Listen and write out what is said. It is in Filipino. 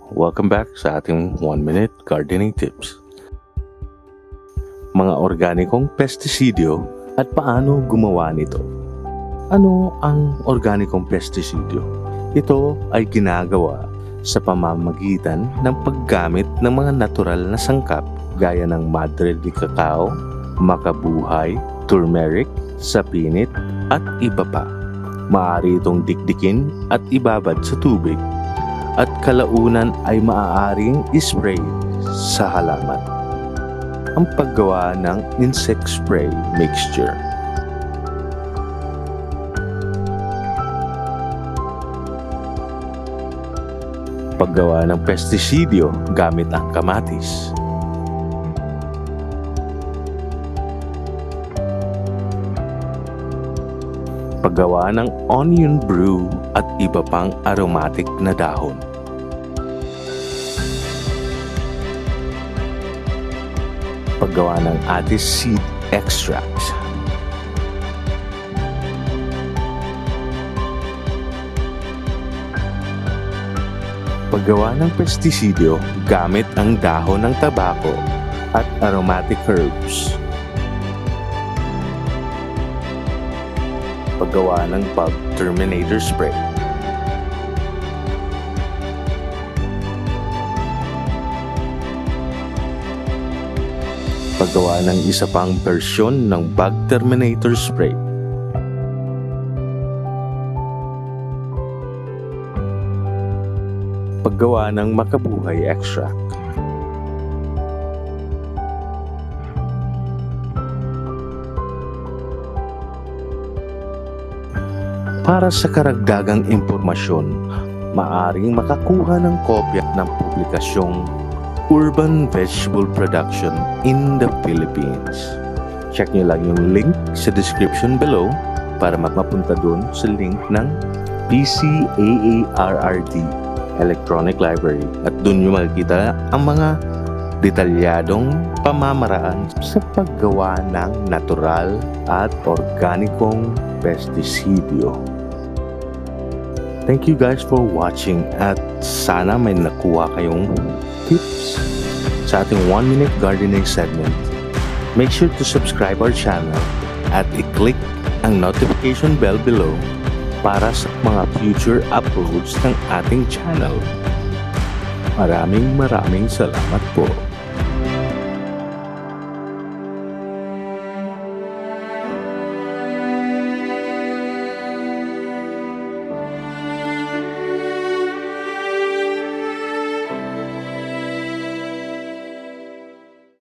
Welcome back sa ating 1-minute gardening tips. Mga organikong pestisidyo at paano gumawa nito. Ano ang organikong pestisidyo? Ito ay ginagawa sa pamamagitan ng paggamit ng mga natural na sangkap gaya ng madre de cacao, makabuhay, turmeric, sapinit at iba pa. Maaari itong dikdikin at ibabad sa tubig at kalaunan ay maaaring ispray sa halaman. Ang paggawa ng insect spray mixture. Paggawa ng pestisidyo gamit ang kamatis. Paggawa ng onion brew at iba pang aromatic na dahon. Paggawa ng atis seed extract. Paggawa ng pestisidyo gamit ang dahon ng tabako at aromatic herbs. Paggawa ng bug terminator spray. Paggawa ng isa pang bersyon ng bug terminator spray. Paggawa ng makabuhay extract. Para sa karagdagang impormasyon, maaaring makakuha ng kopya ng publikasyong Urban Vegetable Production in the Philippines. Check nyo lang yung link sa description below para mapunta dun sa link ng PCAARRD Electronic Library at dun nyo makikita ang mga detalyadong pamamaraan sa paggawa ng natural at organikong pestisidyo. Thank you guys for watching at sana may nakuha kayong tips sa ating 1-minute gardening segment. Make sure to subscribe our channel at i-click ang notification bell below para sa mga future uploads ng ating channel. Maraming salamat po.